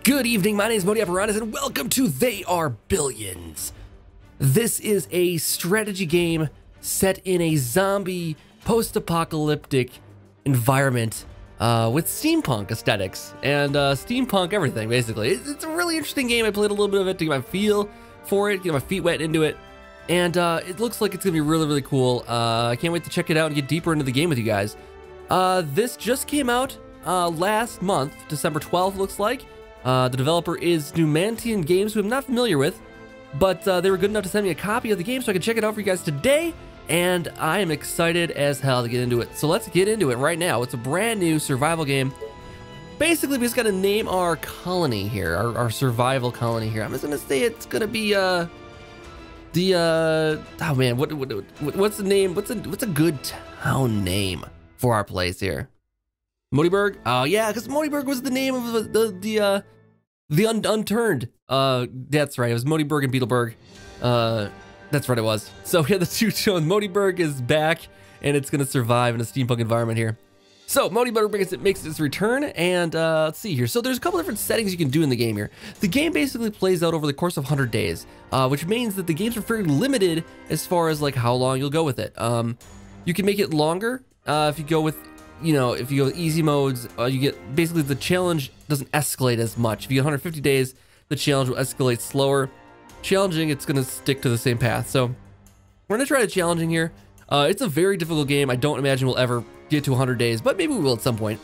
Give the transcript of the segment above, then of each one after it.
Good evening, my name is Modi Apparatus, and welcome to They Are Billions. This is a strategy game set in a zombie post-apocalyptic environment with steampunk aesthetics and steampunk everything, basically. It's a really interesting game. I played a little bit of it to get my feel for it, get my feet wet into it, and it looks like it's going to be really, really cool. I can't wait to check it out and get deeper into the game with you guys. This just came out last month, December 12th, looks like. The developer is Numantian Games, who I'm not familiar with, but they were good enough to send me a copy of the game so I could check it out for you guys today, and I am excited as hell to get into it. So let's get into it right now. It's a brand new survival game. Basically, we just got to name our colony here, our survival colony here. I'm just going to say it's going to be, oh man, what's the name? What's a good town name for our place here? Modiburg? Oh yeah, because Modiburg was the name of the unturned. That's right. It was Modiburg and Beetleburg. That's right. It was. So we had the two shows. Modiburg is back, and it's gonna survive in a steampunk environment here. So Modiburg makes its return, and let's see here. So there's a couple different settings you can do in the game here. The game basically plays out over the course of 100 days, which means that the games are fairly limited as far as like how long you'll go with it. You can make it longer if you go with. You know, if you go with easy modes, you get basically the challenge doesn't escalate as much. If you get 150 days, the challenge will escalate slower. Challenging, it's going to stick to the same path. So we're going to try the challenging here. It's a very difficult game. I don't imagine we'll ever get to 100 days, but maybe we will at some point.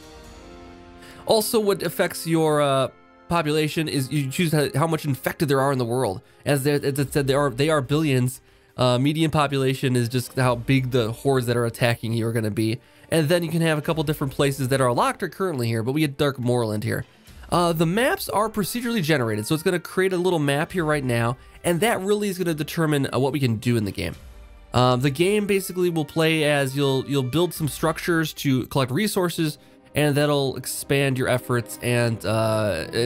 Also, what affects your population is you choose how much infected there are in the world. As it said, they are billions. Median population is just how big the hordes that are attacking you are going to be. And then you can have a couple different places that are locked currently here, but we get Dark Moorland here. The maps are procedurally generated, so it's going to create a little map here right now, and that really is going to determine what we can do in the game. The game basically will play as you'll build some structures to collect resources, and that'll expand your efforts, and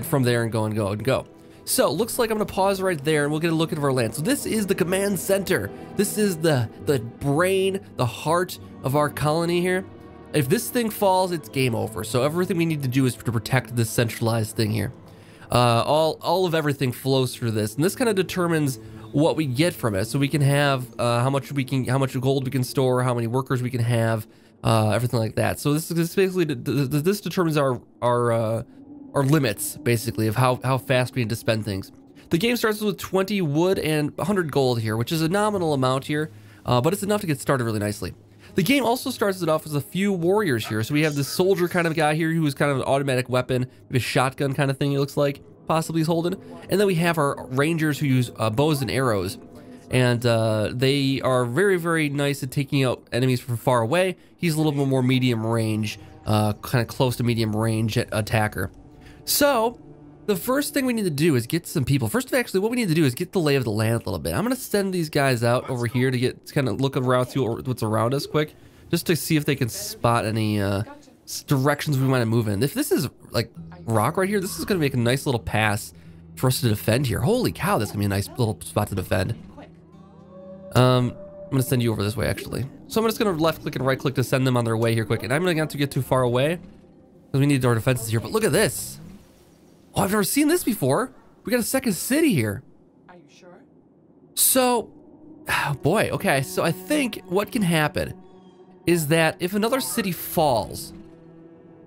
from there and go. So it looks like I'm going to pause right there, and we'll get a look at our land. So this is the command center. This is the brain, the heart of our colony here. If this thing falls, it's game over. So everything we need to do is to protect this centralized thing here. All of everything flows through this, and this kind of determines what we get from it. So we can have how much gold we can store, how many workers we can have, everything like that. So this basically this determines our limits, basically, of how fast we need to spend things. The game starts with 20 wood and 100 gold here, which is a nominal amount here, but it's enough to get started really nicely. The game also starts it off with a few warriors here. So we have this soldier kind of guy here who is kind of an automatic weapon, maybe a shotgun kind of thing it looks like, possibly he's holding. And then we have our rangers who use bows and arrows. And they are very, very nice at taking out enemies from far away. He's a little bit more medium range, kind of close to medium range attacker. So the first thing we need to do is get some people. First, actually, what we need to do is get the lay of the land a little bit. I'm going to send these guys out over here to kind of look around, see what's around us quick, just to see if they can spot any directions we want to move in. If this is like rock right here, this is going to make a nice little pass for us to defend here. Holy cow, that's going to be a nice little spot to defend. I'm going to send you over this way, actually. So I'm just going to left click and right click to send them on their way here quick. And I'm going to have to get too far away because we need our defenses here. But look at this. Oh, I've never seen this before. We got a second city here. Are you sure? So, oh boy, okay. So I think what can happen is that if another city falls,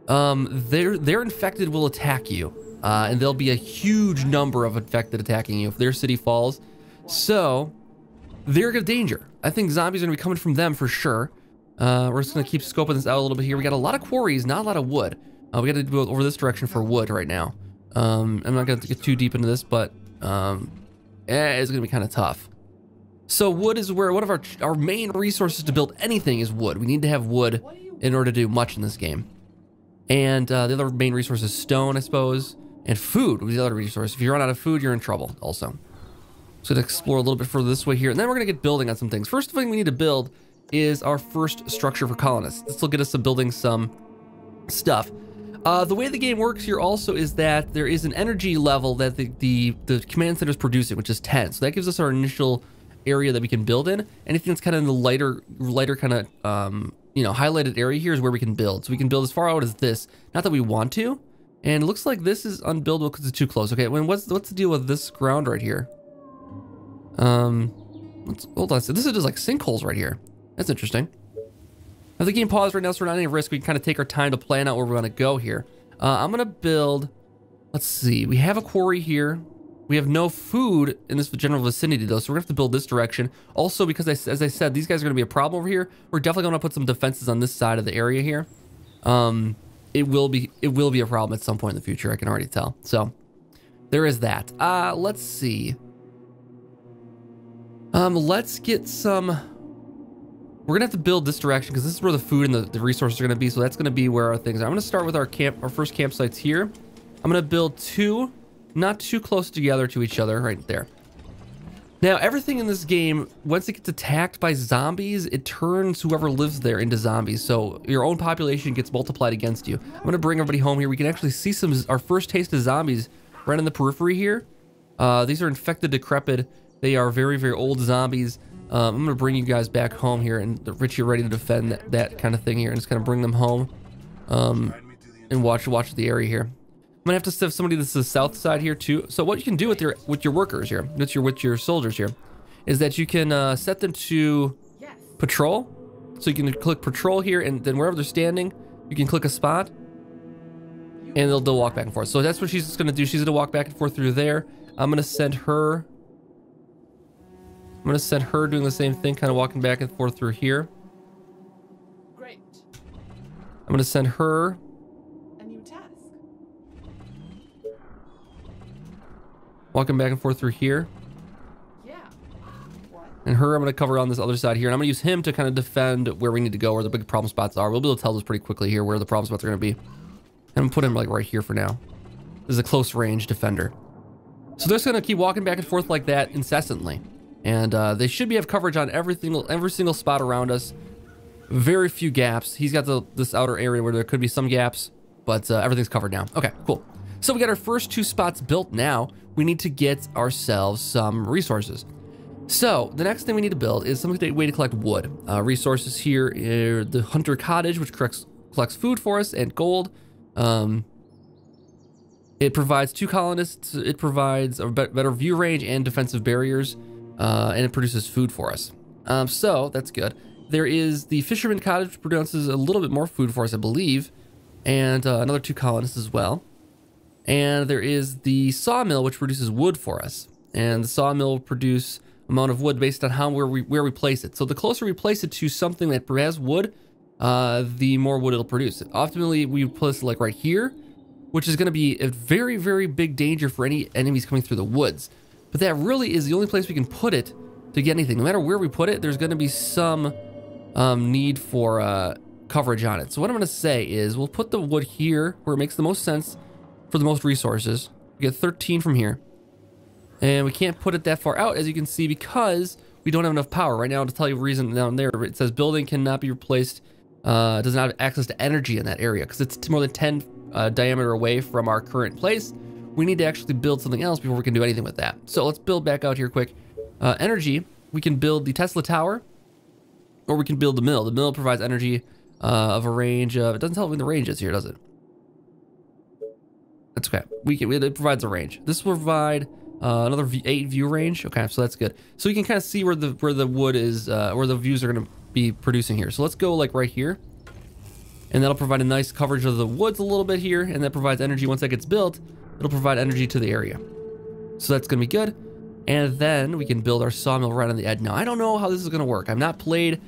their infected will attack you. And there'll be a huge number of infected attacking you if their city falls. So, they're in danger. I think zombies are going to be coming from them for sure. We're just going to keep scoping this out a little bit here. We got a lot of quarries, not a lot of wood. We got to go over this direction for wood right now. I'm not going to get too deep into this, but it's going to be kind of tough. So wood is where one of our main resources to build anything is wood. We need to have wood in order to do much in this game. And the other main resource is stone, I suppose, and food was the other resource. If you run out of food, you're in trouble also. So to explore a little bit further this way here, and then we're going to get building on some things. First thing we need to build is our first structure for colonists. This will get us to building some stuff. The way the game works here also is that there is an energy level that the command center is producing, which is 10. So that gives us our initial area that we can build in. Anything that's kind of in the lighter kind of, highlighted area here is where we can build. So we can build as far out as this. Not that we want to, And it looks like this is unbuildable because it's too close. Okay, what's the deal with this ground right here? Hold on. So this is just like sinkholes right here. That's interesting. Now the game paused right now, so we're not at any risk. We can kind of take our time to plan out where we want to go here. I'm gonna build. Let's see. We have a quarry here. We have no food in this general vicinity though, so we're gonna have to build this direction. Also, because as I said, these guys are gonna be a problem over here. We're definitely gonna put some defenses on this side of the area here. It will be a problem at some point in the future. I can already tell. So there is that. Let's see. Let's get some. We're gonna have to build this direction because this is where the food and the resources are gonna be. So that's gonna be where our things are. I'm gonna start with our first campsites here. I'm gonna build two, not too close together to each other, right there. Now, everything in this game, once it gets attacked by zombies, it turns whoever lives there into zombies. So your own population gets multiplied against you. I'm gonna bring everybody home here. We can actually see our first taste of zombies right in the periphery here. These are infected, decrepit. They are very, very old zombies. I'm gonna bring you guys back home here, and Rich, you're ready to defend that kind of thing here, and just kind of bring them home, and watch the area here. I'm gonna have to have somebody that's the south side here too. So what you can do with your workers here, with your soldiers here, is that you can set them to patrol. So you can click patrol here, and then wherever they're standing, you can click a spot, and they'll walk back and forth. So that's what she's gonna do. She's gonna walk back and forth through there. I'm gonna send her doing the same thing, kind of walking back and forth through here. Great. I'm gonna send her. A new task. Walking back and forth through here. Yeah. What? And her, I'm gonna cover on this other side here. And I'm gonna use him to kind of defend where we need to go, where the big problem spots are. We'll be able to tell this pretty quickly here where the problem spots are gonna be. And I'm gonna put him like right here for now. This is a close range defender. So they're just gonna keep walking back and forth like that incessantly. And they should have coverage on every single spot around us. Very few gaps. He's got this outer area where there could be some gaps, but everything's covered now. Okay, cool. So we got our first two spots built now. We need to get ourselves some resources. So the next thing we need to build is some way to collect wood. Resources here are the Hunter Cottage, which collects food for us and gold. It provides 2 colonists. It provides a better view range and defensive barriers. And it produces food for us. So that's good. There is the Fisherman Cottage, which produces a little bit more food for us, I believe. And another 2 colonists as well. And there is the Sawmill, which produces wood for us. And the Sawmill will produce amount of wood based on where we place it. So the closer we place it to something that has wood, the more wood it'll produce. Ultimately, we place it like right here, which is going to be a very, very big danger for any enemies coming through the woods. But that really is the only place we can put it to get anything. No matter where we put it, there's going to be some need for coverage on it. So what I'm going to say is we'll put the wood here where it makes the most sense for the most resources. We get 13 from here. And we can't put it that far out, as you can see, because we don't have enough power. Right now, to tell you the reason down there, it says building cannot be replaced, does not have access to energy in that area, because it's more than 10 diameter away from our current place. We need to actually build something else before we can do anything with that. So let's build back out here quick. Energy, we can build the Tesla Tower, or we can build the mill. The mill provides energy of a range of, it doesn't tell me the range is here, does it? That's okay. It provides a range. This will provide another 8 view range. Okay, so that's good. So you can kind of see where the wood is, where the views are going to be producing here. So let's go like right here. And that'll provide a nice coverage of the woods a little bit here, and that provides energy. Once that gets built, it'll provide energy to the area. So that's gonna be good. And then we can build our sawmill right on the edge. Now, I don't know how this is gonna work. I've not played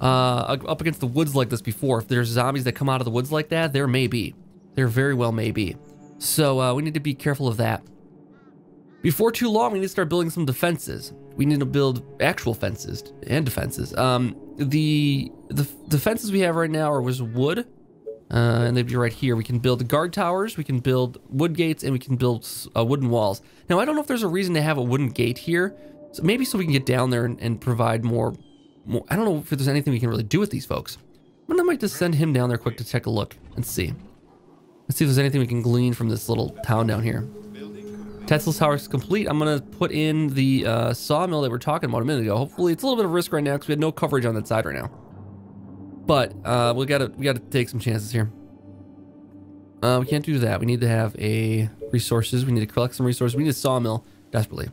up against the woods like this before. If there's zombies that come out of the woods like that, there may be. There very well may be. So we need to be careful of that. Before too long, we need to start building some defenses. We need to build actual fences and defenses. The fences we have right now are with wood. And they'd be right here. We can build guard towers, we can build wood gates, and we can build wooden walls. Now, I don't know if there's a reason to have a wooden gate here. So maybe so we can get down there and provide more. I don't know if there's anything we can really do with these folks. But I might just send him down there quick to take a look and see. Let's see if there's anything we can glean from this little town down here. Tesla's tower is complete. I'm gonna put in the sawmill that we were talking about a minute ago. Hopefully, it's a little bit of risk right now because we had no coverage on that side right now. But we gotta take some chances here. We can't do that. We need to have a resources. We need to collect some resources. We need a sawmill desperately.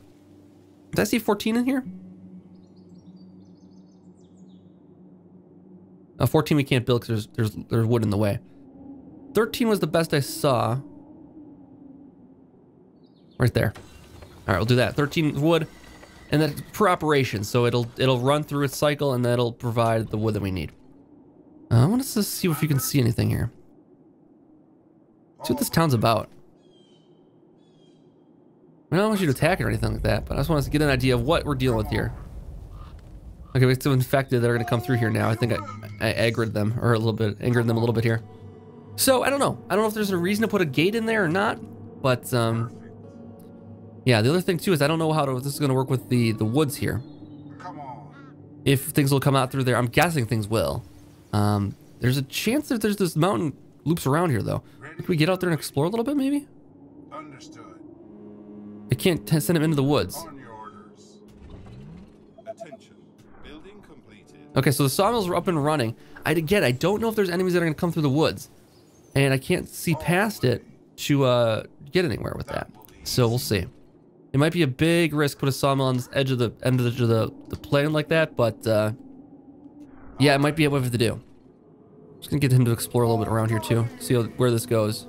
Did I see 14 in here? 14 we can't build because there's wood in the way. 13 was the best I saw. Right there. All right, we'll do that. 13 wood, and then per operation, so it'll run through its cycle, and that'll provide the wood that we need. I want us to see if you can see anything here. See what this town's about. I don't want you to attack it or anything like that, but I just want us to get an idea of what we're dealing with here. Okay, we have some infected that are going to come through here now. I think I angered them a little bit here. So I don't know. I don't know if there's a reason to put a gate in there or not, but yeah. The other thing too is I don't know how this is going to work with the woods here. If things will come out through there, I'm guessing things will. There's a chance that there's this mountain loops around here though. Can we get out there and explore a little bit maybe? Understood. I can't send him into the woods. On your orders. Attention. Building completed. Okay, so the sawmills are up and running. I don't know if there's enemies that are going to come through the woods. And I can't see past it to get anywhere with that. So we'll see. It might be a big risk put a sawmill on this edge of the plane like that, but yeah, it might be what we have to do. Just gonna get him to explore a little bit around here too, see where this goes.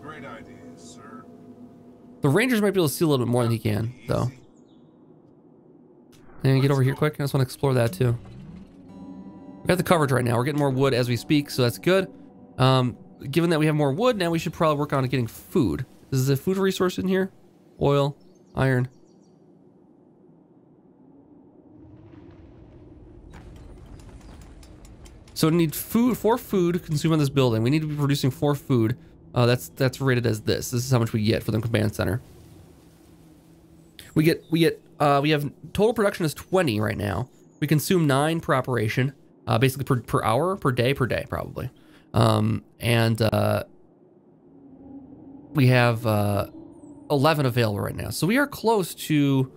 Great idea, sir. The rangers might be able to see a little bit more than he can, though. And get over here quick. I just want to explore that too. We got the coverage right now. We're getting more wood as we speak, so that's good. Given that we have more wood, now we should probably work on getting food. Is there a food resource in here? Oil, iron. So we need food, 4 food consumed on this building. We need to be producing 4 food. That's rated as this. This is how much we get for the command center. We have total production is 20 right now. We consume 9 per operation, basically per hour, per day probably. We have 11 available right now. So we are close to,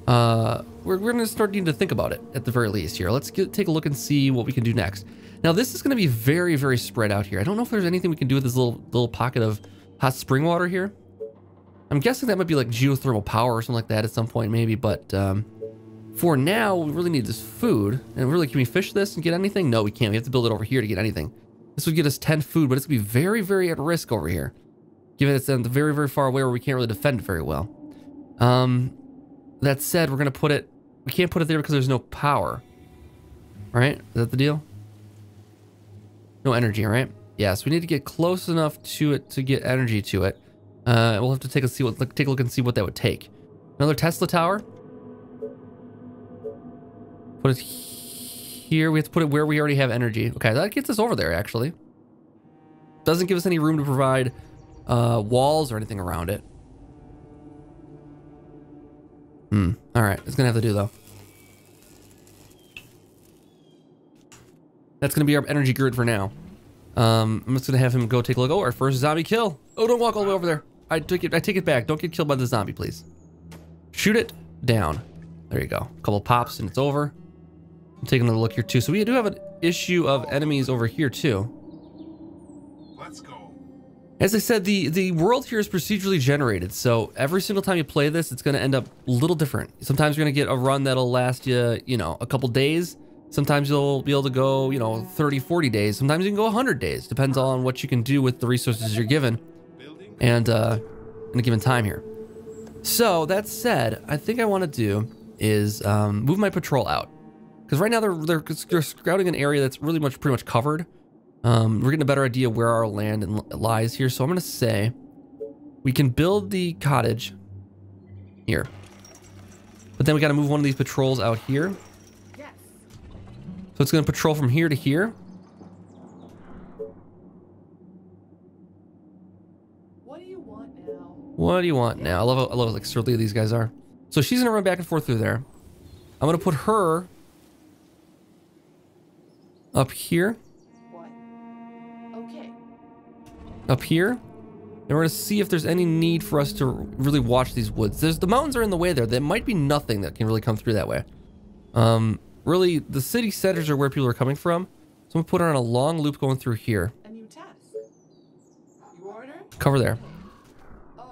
we're going to start needing to think about it at the very least here. Let's take a look and see what we can do next. Now this is going to be very, very spread out here. I don't know if there's anything we can do with this little pocket of hot spring water here. I'm guessing that might be like geothermal power or something like that at some point maybe, but for now we really need this food. And really, can we fish this and get anything? No, we can't. We have to build it over here to get anything. This would get us 10 food, but it's gonna be very, very at risk over here, given it's very, very far away where we can't really defend it very well. That said, we're gonna put it, we can't put it there because there's no power, right? Is that the deal? No energy, right? Yeah, so we need to get close enough to it to get energy to it. We'll have to take a look and see what that would take. Another Tesla tower. Put it here. We have to put it where we already have energy. Okay, that gets us over there actually. Doesn't give us any room to provide walls or anything around it. All right, it's gonna have to do though. That's gonna be our energy grid for now. I'm just gonna have him go take a look. Oh, our first zombie kill. Oh, don't walk all the way over there. I take it back. Don't get killed by the zombie, please. Shoot it down. There you go. A couple pops and it's over. I'm taking another look here too. So we do have an issue of enemies over here too. Let's go. As I said, the world here is procedurally generated. So every single time you play this, it's going to end up a little different. Sometimes you're going to get a run that'll last you, a couple days. Sometimes you'll be able to go, 30, 40 days. Sometimes you can go 100 days. Depends on what you can do with the resources you're given and in a given time here. So that said, I think I want to do is move my patrol out. Because right now they're scouting an area that's really pretty much covered. We're getting a better idea where our land lies here. So I'm going to say we can build the cottage here. But then we got to move one of these patrols out here. Yes. So it's going to patrol from here to here. What do you want now? What do you want now? I love how like surly these guys are. So she's going to run back and forth through there. I'm going to put her up here. What? Okay. Up here. And we're going to see if there's any need for us to really watch these woods. The mountains are in the way there. There might be nothing that can really come through that way. Really, the city centers are where people are coming from. So I'm going to put her on a long loop going through here. A new task. You are cover there.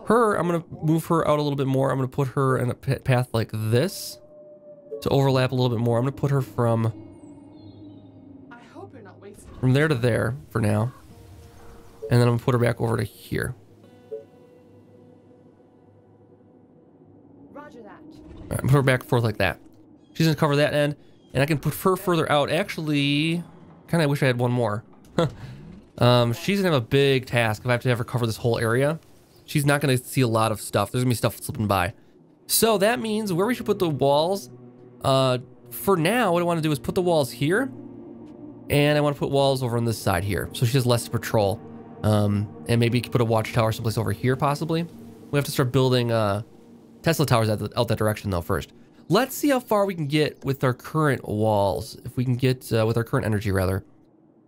Her, I'm gonna move her out a little bit more. I'm gonna put her in a path like this to overlap a little bit more. I'm gonna put her from I hope you're not wasting. there to there for now. And then I'm gonna put her back over to here. Roger that. All right, put her back and forth like that. She's gonna cover that end, and I can put her further out. Actually, kind of wish I had one more. She's gonna have a big task if I have to have her cover this whole area. She's not gonna see a lot of stuff. There's gonna be stuff slipping by. So that means where we should put the walls. For now, what I want to do is put the walls here, and I want to put walls over on this side here, so she has less to patrol. And maybe put a watchtower someplace over here, possibly. We have to start building Tesla towers out that direction though first. Let's see how far we can get with our current walls. If we can get with our current energy rather.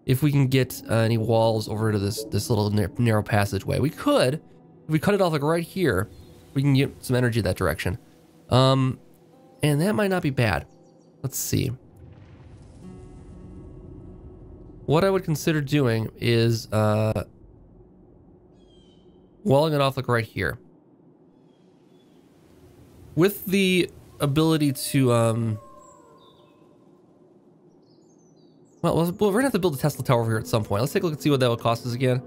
If we can get any walls over to this little narrow passageway. We could. If we cut it off like right here, we can get some energy that direction. And that might not be bad. Let's see. What I would consider doing is walling it off like right here. With the ability to well, we're gonna have to build a Tesla tower over here at some point. Let's take a look and see what that would cost us again.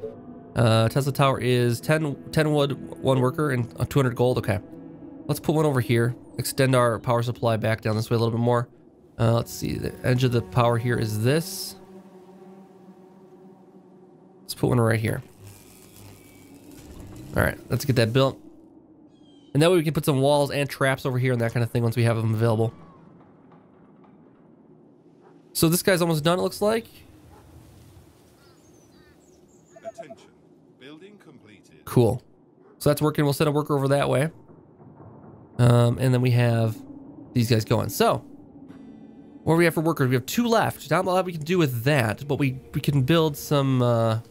Tesla tower is 10 wood, 1 worker, and 200 gold. Okay, let's put one over here. Extend our power supply back down this way a little bit more. Let's see, the edge of the power here is this. Let's put one right here. All right, let's get that built. And that way we can put some walls and traps over here and that kind of thing once we have them available. So this guy's almost done, it looks like. Attention. Building completed. Cool. So that's working. We'll send a worker over that way. And then we have these guys going. So, what do we have for workers? We have 2 left. Not a lot we can do with that, but we can build some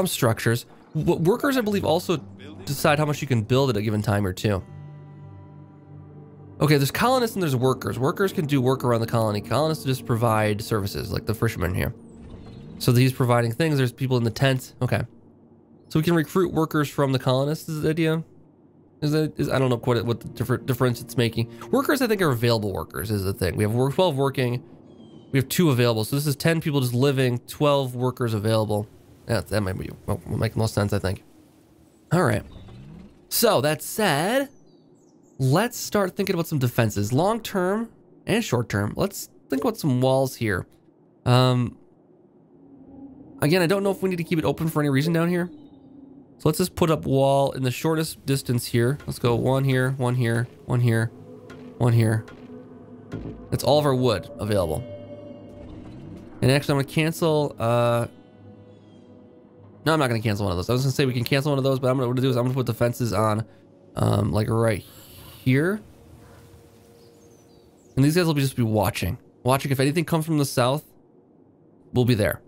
structures. Workers, I believe, also decide how much you can build at a given time or two. Okay, there's colonists and there's workers. Workers can do work around the colony. Colonists just provide services, like the fisherman here. So he's providing things. There's people in the tent. Okay. So we can recruit workers from the colonists, is the idea? I don't know what the difference it's making. Workers, I think, are available workers, is the thing. We have 12 working. We have 2 available. So this is 10 people just living, 12 workers available. Yeah, that might be, will make the most sense, I think. All right. So that said, let's start thinking about some defenses, long term and short term. Let's think about some walls here. Again, I don't know if we need to keep it open for any reason down here. So let's just put up wall in the shortest distance here. Let's go 1 here, 1 here, 1 here, 1 here. That's all of our wood available. And actually, I'm gonna cancel. No, I'm not gonna cancel one of those. I was gonna say we can cancel one of those, but what I'm gonna do is I'm gonna put the fences on, like right here. And these guys will just be watching. Watching if anything comes from the south, we'll be there.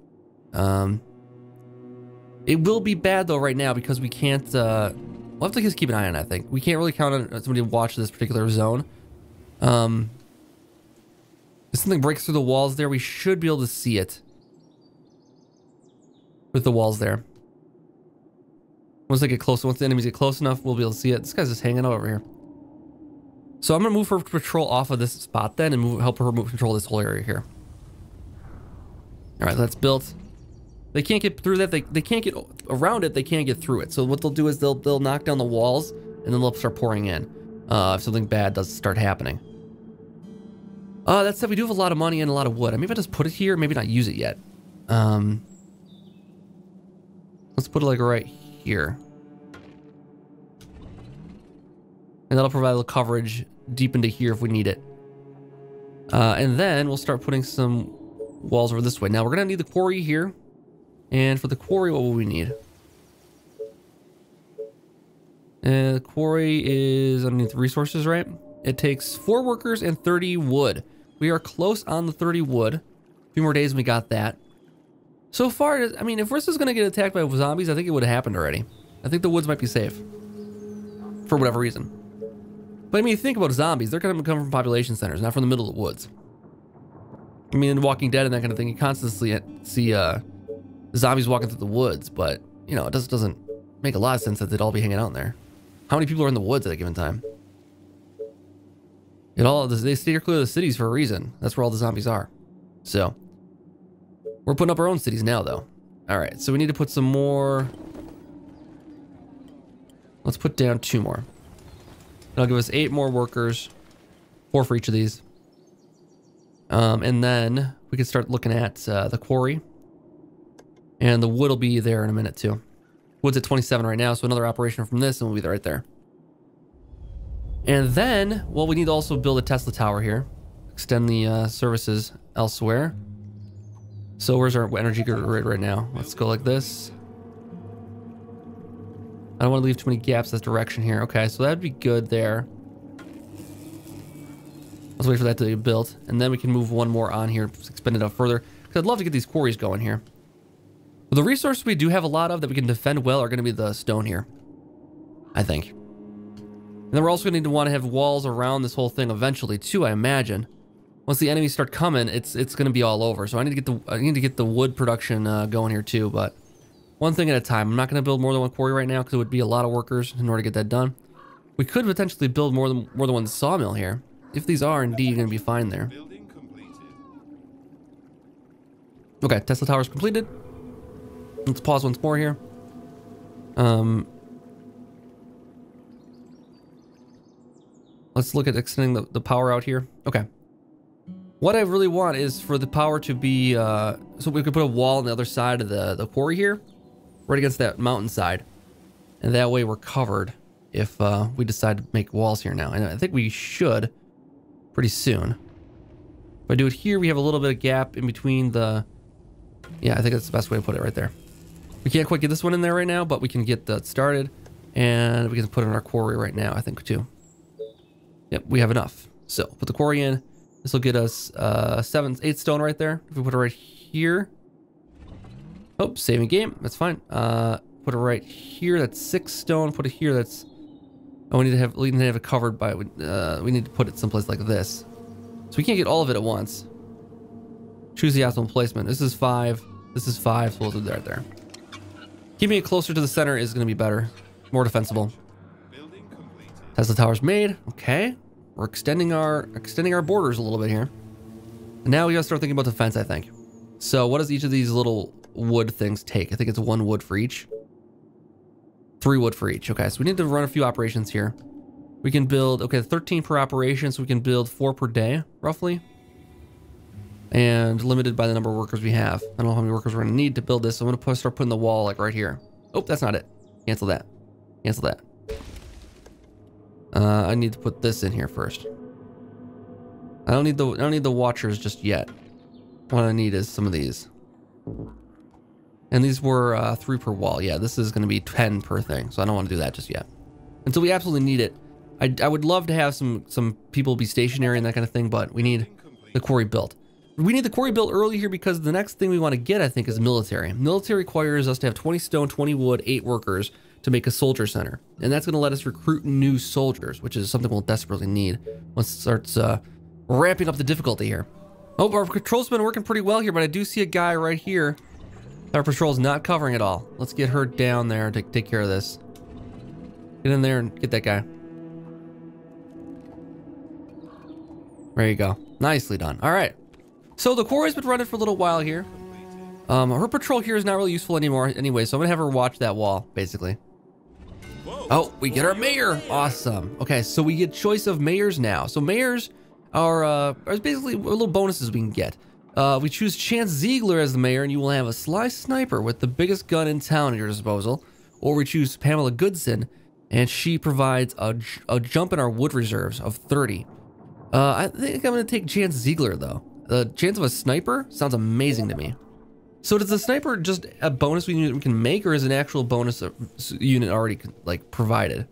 It will be bad though right now because we can't, we'll have to just keep an eye on it, I think. We can't really count on somebody to watch this particular zone. If something breaks through the walls there, we should be able to see it. With the walls there. Once they get close, once the enemies get close enough, we'll be able to see it. This guy's just hanging out over here. So I'm gonna move her patrol off of this spot then and help her control this whole area here. All right, that's built. They can't get through that. They can't get around it. They can't get through it. So what they'll do is they'll knock down the walls and then they'll start pouring in if something bad does start happening. That said, we do have a lot of money and a lot of wood. Maybe I just put it here, maybe not use it yet. Let's put it like right here. And that'll provide a little coverage deep into here if we need it. And then we'll start putting some walls over this way. Now we're gonna need the quarry here. And for the quarry, what will we need? And the quarry is underneath resources, right? It takes 4 workers and 30 wood. We are close on the 30 wood. A few more days and we got that. So far, I mean, if we're just gonna get attacked by zombies, I think it would have happened already. I think the woods might be safe. For whatever reason. But I mean, think about zombies. They're gonna come from population centers, not from the middle of the woods. I mean, in Walking Dead and that kind of thing, you constantly see zombies walking through the woods, but you know, it doesn't make a lot of sense that they'd all be hanging out in there. How many people are in the woods at a given time? They steer clear of the cities for a reason. That's where all the zombies are. So we're putting up our own cities now, though. All right, so we need to put some more. Let's put down 2 more. That'll give us 8 more workers, 4 for each of these. And then we can start looking at the quarry. And the wood will be there in a minute too. Wood's at 27 right now, so another operation from this and we'll be right there. And then, well, we need to also build a Tesla tower here. Extend the services elsewhere. So where's our energy grid right now? Let's go like this. I don't want to leave too many gaps this direction here. Okay, so that'd be good there. Let's wait for that to get built. And then we can move 1 more on here, expand it out further. Because I'd love to get these quarries going here. But the resources we do have a lot of that we can defend well are going to be the stone here, I think. And then we're also going to want to have walls around this whole thing eventually too, I imagine. Once the enemies start coming, it's going to be all over. So I need to get the wood production going here too, but one thing at a time. I'm not going to build more than 1 quarry right now because it would be a lot of workers in order to get that done. We could potentially build more than 1 sawmill here. If these are indeed going to be fine there. Okay, Tesla tower's completed. Let's pause once more here. Let's look at extending the power out here. Okay. What I really want is for the power to be, so we could put a wall on the other side of the quarry here, right against that mountainside. And that way we're covered if we decide to make walls here now. And I think we should pretty soon. If I do it here, we have a little bit of gap in between the, yeah, I think that's the best way to put it right there. We can't quite get this one in there right now, but we can get that started. And we can put it in our quarry right now, I think, too. Yep, we have enough. So put the quarry in. This will get us 8 stone right there. If we put it right here. Oh, saving game. That's fine. Put it right here. That's 6 stone. Put it here. That's. Oh, we need to have it covered by. We need to put it someplace like this. So we can't get all of it at once. Choose the optimal placement. This is 5. This is 5. So we'll do that there. Keeping it closer to the center is going to be better, more defensible. Tesla tower's made. Okay, we're extending our borders a little bit here. And now we gotta start thinking about defense, I think. So what does each of these little wood things take? I think it's 1 wood for each. 3 wood for each. Okay, so we need to run a few operations here. We can build, okay, 13 per operation, so we can build 4 per day, roughly. And limited by the number of workers we have. I don't know how many workers we're gonna need to build this, so I'm gonna start putting the wall like right here. Oh, that's not it. Cancel that. Cancel that. I need to put this in here first. I don't need the watchers just yet. What I need is some of these. And these were 3 per wall. Yeah, this is going to be 10 per thing, so I don't want to do that just yet. Until we absolutely need it. I would love to have some people be stationary and that kind of thing, but we need the quarry built. We need the quarry built early here because the next thing we want to get, I think, is military. Military requires us to have 20 stone, 20 wood, 8 workers to make a soldier center. And that's going to let us recruit new soldiers, which is something we'll desperately need once it starts ramping up the difficulty here. Oh, our patrol's been working pretty well here, but I do see a guy right here. Our patrol's not covering at all. Let's get her down there to take care of this. Get in there and get that guy. There you go. Nicely done. All right. So the quarry's been running for a little while here. Her patrol here is not really useful anymore anyway, so I'm gonna have her watch that wall, basically. Oh, we get our mayor. Awesome. Okay, so we get choice of mayors now. So mayors are basically little bonuses we can get. We choose Chance Ziegler as the mayor, and you will have a sly sniper with the biggest gun in town at your disposal. Or we choose Pamela Goodson, and she provides a jump in our wood reserves of 30. I think I'm gonna take Chance Ziegler though. The chance of a sniper sounds amazing to me. So does the sniper just a bonus we can make, or is an actual bonus unit already like provided? It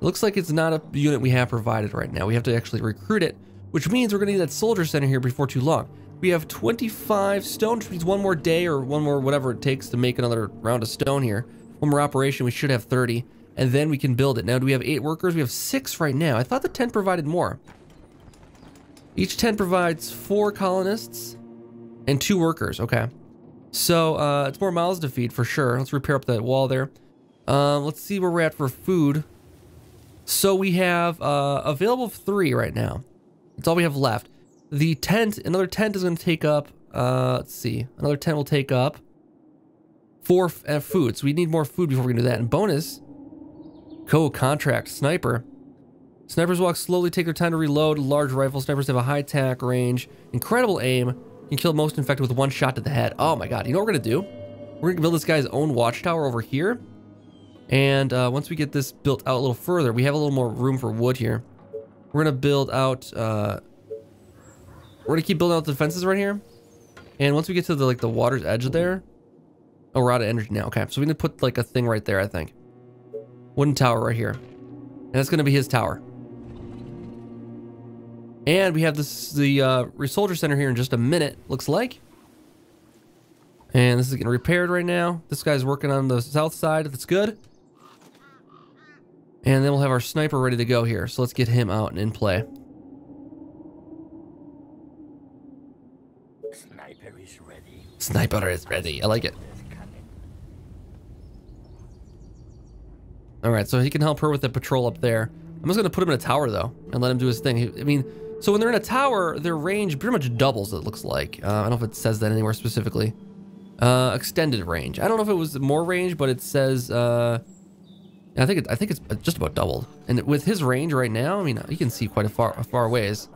looks like it's not a unit we have provided right now. We have to actually recruit it, which means we're gonna need that soldier center here before too long. We have 25 stone, which means 1 more day or 1 more whatever it takes to make another round of stone here. 1 more operation, we should have 30, and then we can build it. Now, do we have 8 workers? We have 6 right now. I thought the tent provided more. Each tent provides 4 colonists and 2 workers. Okay. So it's more mouths to feed for sure. Let's repair up that wall there. Let's see where we're at for food. So we have available 3 right now. That's all we have left. The tent, another tent is going to take up, let's see, another tent will take up 4 food. So we need more food before we can do that. And bonus, contract, sniper. Snipers walk slowly, take their time to reload. Large rifle snipers have a high attack range, incredible aim, can kill most infected with 1 shot to the head. Oh my god, you know what we're going to do? We're going to build this guy's own watchtower over here. And once we get this built out a little further, we have a little more room for wood here. We're going to build out, we're going to keep building out the defenses right here. And once we get to the, like, the water's edge there, oh, we're out of energy now. Okay, so we need to put like a thing right there, I think. Wooden tower right here. And that's going to be his tower. And we have this, the soldier center here in just a minute, looks like. And this is getting repaired right now. This guy's working on the south side. That's good. And then we'll have our sniper ready to go here. So let's get him out and in play. Sniper is ready. Sniper is ready. I like it. All right, so he can help her with the patrol up there. I'm just going to put him in a tower, though, and let him do his thing. I mean, so when they're in a tower, their range pretty much doubles, it looks like. I don't know if it says that anywhere specifically. Extended range. I don't know if it was more range, but it says, I think it's just about doubled. And with his range right now, I mean, he can see quite a far ways.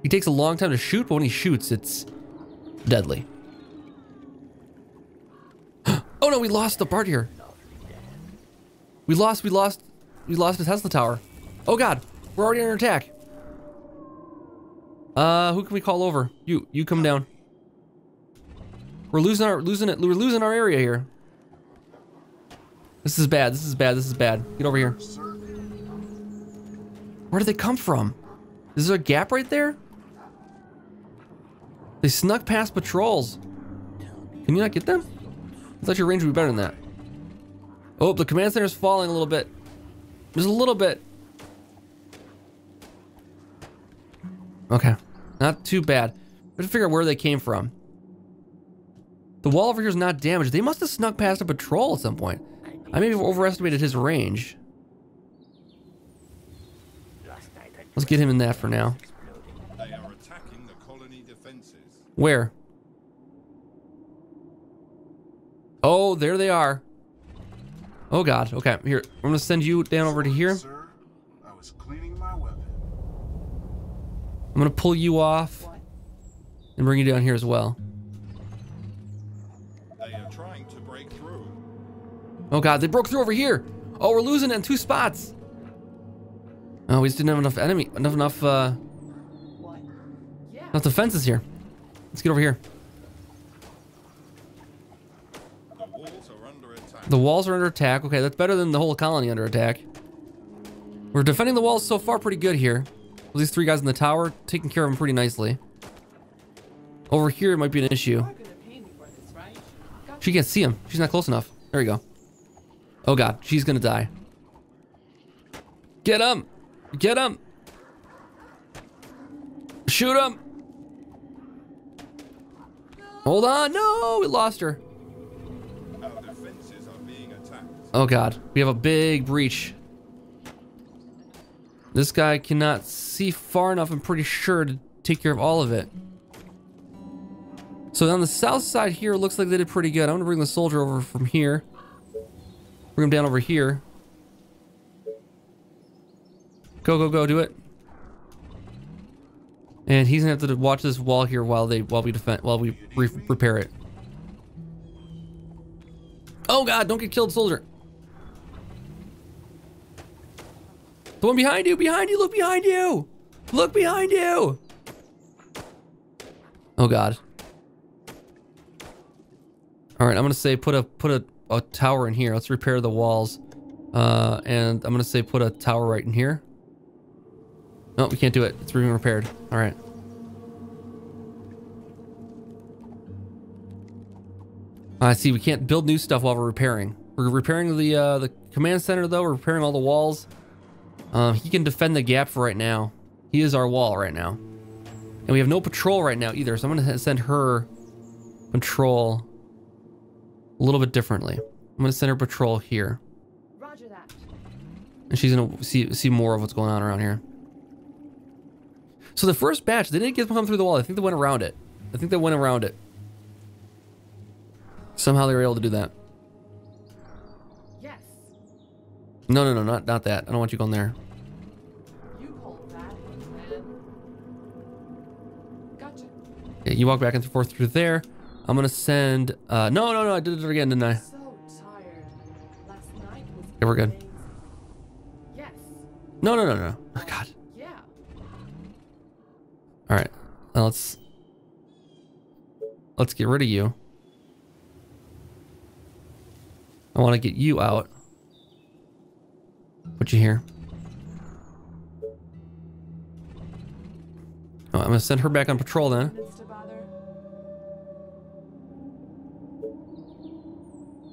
He takes a long time to shoot, but when he shoots, it's deadly. Oh no, we lost the part here. We lost the Tesla tower. Oh god, we're already under attack. Who can we call over? You come down. We're losing our area here. This is bad. Get over here. Where did they come from? Is there a gap right there? They snuck past patrols. Can you not get them? I thought your range would be better than that. Oh, the command center is falling a little bit. Just a little bit. Okay, not too bad. We have to figure out where they came from. The wall over here is not damaged. They must have snuck past a patrol at some point. I may have overestimated his range. Let's get him in that for now. They are attacking the colony defenses. Where? Oh, there they are. Oh god, okay, here. I'm gonna send you down over to here. Sir, I was cleaning my weapon. I'm gonna pull you off and bring you down here as well. They are trying to break through. Oh god, they broke through over here. Oh, we're losing it in 2 spots. Oh, we just didn't have enough enough defenses here. Let's get over here. The walls are under attack. The walls are under attack. Okay, that's better than the whole colony under attack. We're defending the walls so far pretty good here. These 3 guys in the tower, taking care of them pretty nicely. Over here, it might be an issue. She can't see him. She's not close enough. There we go. Oh god, she's gonna die. Get him! Get him! Shoot him! Hold on, no! We lost her. Our defenses are being attacked. Oh god, we have a big breach. This guy cannot see far enough, I'm pretty sure, to take care of all of it. So on the south side here, it looks like they did pretty good. I'm gonna bring the soldier over from here. Bring him down over here. Go, go, go, do it. And he's gonna have to watch this wall here while we repair it. Oh god, don't get killed, soldier. The one behind you, look behind you! Look behind you! Oh god. Alright, I'm gonna say put a tower in here. Let's repair the walls. And I'm gonna say put a tower right in here. No, we can't do it. It's being repaired. Alright. I see, we can't build new stuff while we're repairing. We're repairing the command center though, we're repairing all the walls. He can defend the gap for right now. He is our wall right now. And we have no patrol right now either, so I'm gonna send her patrol a little bit differently. I'm gonna send her patrol here. Roger that. And she's gonna see more of what's going on around here. So the first batch, they didn't get them come through the wall. I think they went around it. I think they went around it. Somehow they were able to do that. Yes. No, not that. I don't want you going there. You called that a plan. Gotcha. Yeah, you walk back and forth through there. I'm gonna send. No, I did it again, didn't I? So tired. Last night was Yeah, we're good. amazing. Yes. No. Oh, God. Yeah. All right. Now let's get rid of you. I want to get you out. Put you here. Oh, I'm gonna send her back on patrol then. Minutes to bother.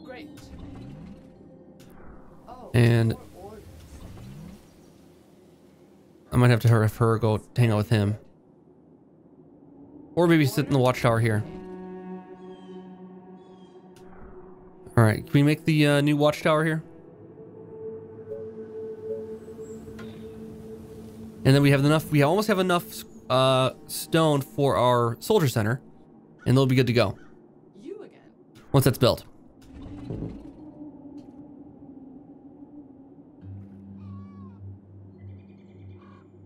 Great. Oh, And more orders. I might have to have her go hang out with him. Or maybe sit in the watchtower here. All right, can we make the new watchtower here? And then we have enough, we almost have enough stone for our soldier center, and they'll be good to go You again. once that's built.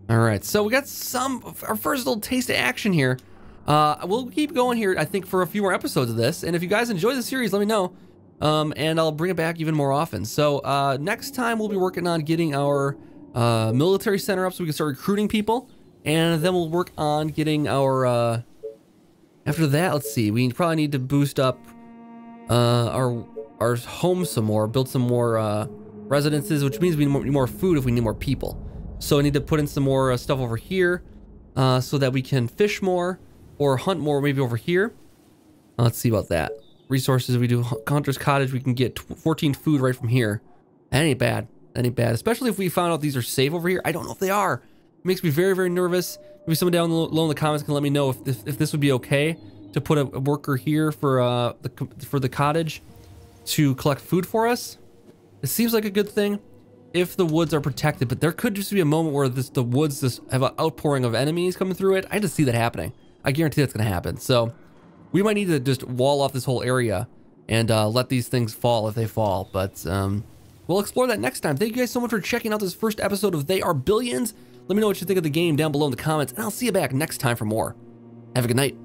All right, so we got our first little taste of action here. We'll keep going here, I think, for a few more episodes of this. And if you guys enjoy the series, let me know. And I'll bring it back even more often. So next time we'll be working on getting our military center up so we can start recruiting people. And then we'll work on getting our, after that, let's see, we probably need to boost up our home some more, build some more residences, which means we need more food if we need more people. So I need to put in some more stuff over here so that we can fish more or hunt more, maybe over here. Let's see about that. Resources, we do Hunter's Cottage, we can get 14 food right from here. That ain't bad. That ain't bad. Especially if we found out these are safe over here. I don't know if they are. It makes me very, very nervous. Maybe someone down below in the comments can let me know if this would be okay to put a worker here for the cottage to collect food for us. It seems like a good thing if the woods are protected, but there could just be a moment where the woods just have an outpouring of enemies coming through it. I just see that happening. I guarantee that's gonna happen. So we might need to just wall off this whole area and let these things fall if they fall. But we'll explore that next time. Thank you guys so much for checking out this first episode of They Are Billions. Let me know what you think of the game down below in the comments, and I'll see you back next time for more. Have a good night.